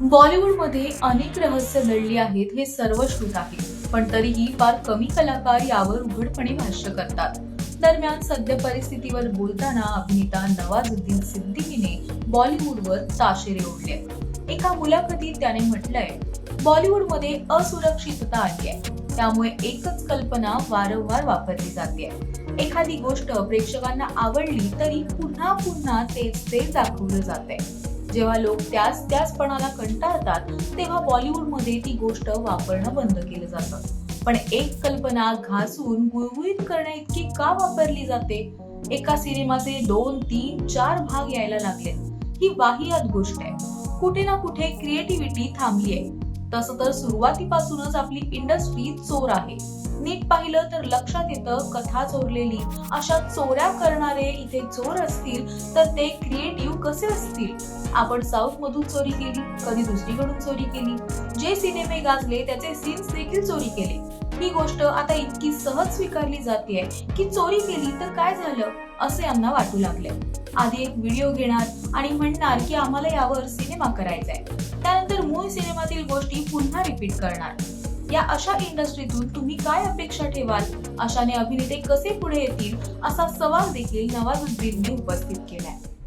बॉलिवूडमध्ये अनेक रहस्य दडली आहेत हे सर्वश्रुत आहे, पण तरीही फार कमी कलाकार यावर उघडपणे भाष्य करतात. दरम्यान सद्य परिस्थितीवर बोलताना अभिनेता नवाजुद्दीन सिद्दीकीने बॉलिवूडवर ताशेरे ओढले. एका मुलाखतीत त्याने म्हटलंय, बॉलिवूडमध्ये असुरक्षितता आली आहे, त्यामुळे एकच कल्पना वारंवार वापरली जाते. एखादी गोष्ट प्रेक्षकांना आवडली तरी पुन्हा पुन्हा तेच दाखवलं जाते. जेव्हा लोक त्याचपणाला कंटाळतात तेव्हा बॉलिवूडमध्ये ती गोष्ट वापरणं बंद केलं जातं. पण एक कल्पना घासून गुळगुळीत करण्याइतकी का वापरली जाते? एका सिनेमाचे 2, 3, 4 भाग यायला लागले. ही वाहियात गोष्ट आहे. कुठे ना कुठे क्रिएटिव्हिटी थांबली आहे. तसं तर सुरुवातीपासूनच आपली इंडस्ट्री चोर आहे. नीट पाहिलं तर लक्षात येतं, कथा चोरलेली अशा चोऱ्या करणारे इथे चोर असतील तर ते क्रिएटिव्ह कसे असतील? आपण साऊथ मधून चोरी केली, कधी दुसरीकडून चोरी केली. जे सिनेमे गाजले त्याचे सीन्स देखील चोरी केले. ही गोष्ट आता इतकी सहज स्वीकारली जाते की चोरी केली तर काय झालं असे यांना वाटू लागले. आधी एक व्हिडिओ घेणार आणि म्हणणार की आम्हाला यावर सिनेमा करायचाय. त्यानंतर मूळ सिनेमातील गोष्टी पुन्हा रिपीट करणार. या अशा इंडस्ट्रीतून तुम्ही काय अपेक्षा ठेवाल? अशाने अभिनेते कसे पुढे येतील असा सवाल देखील नवाजुद्दीनने उपस्थित केलाय.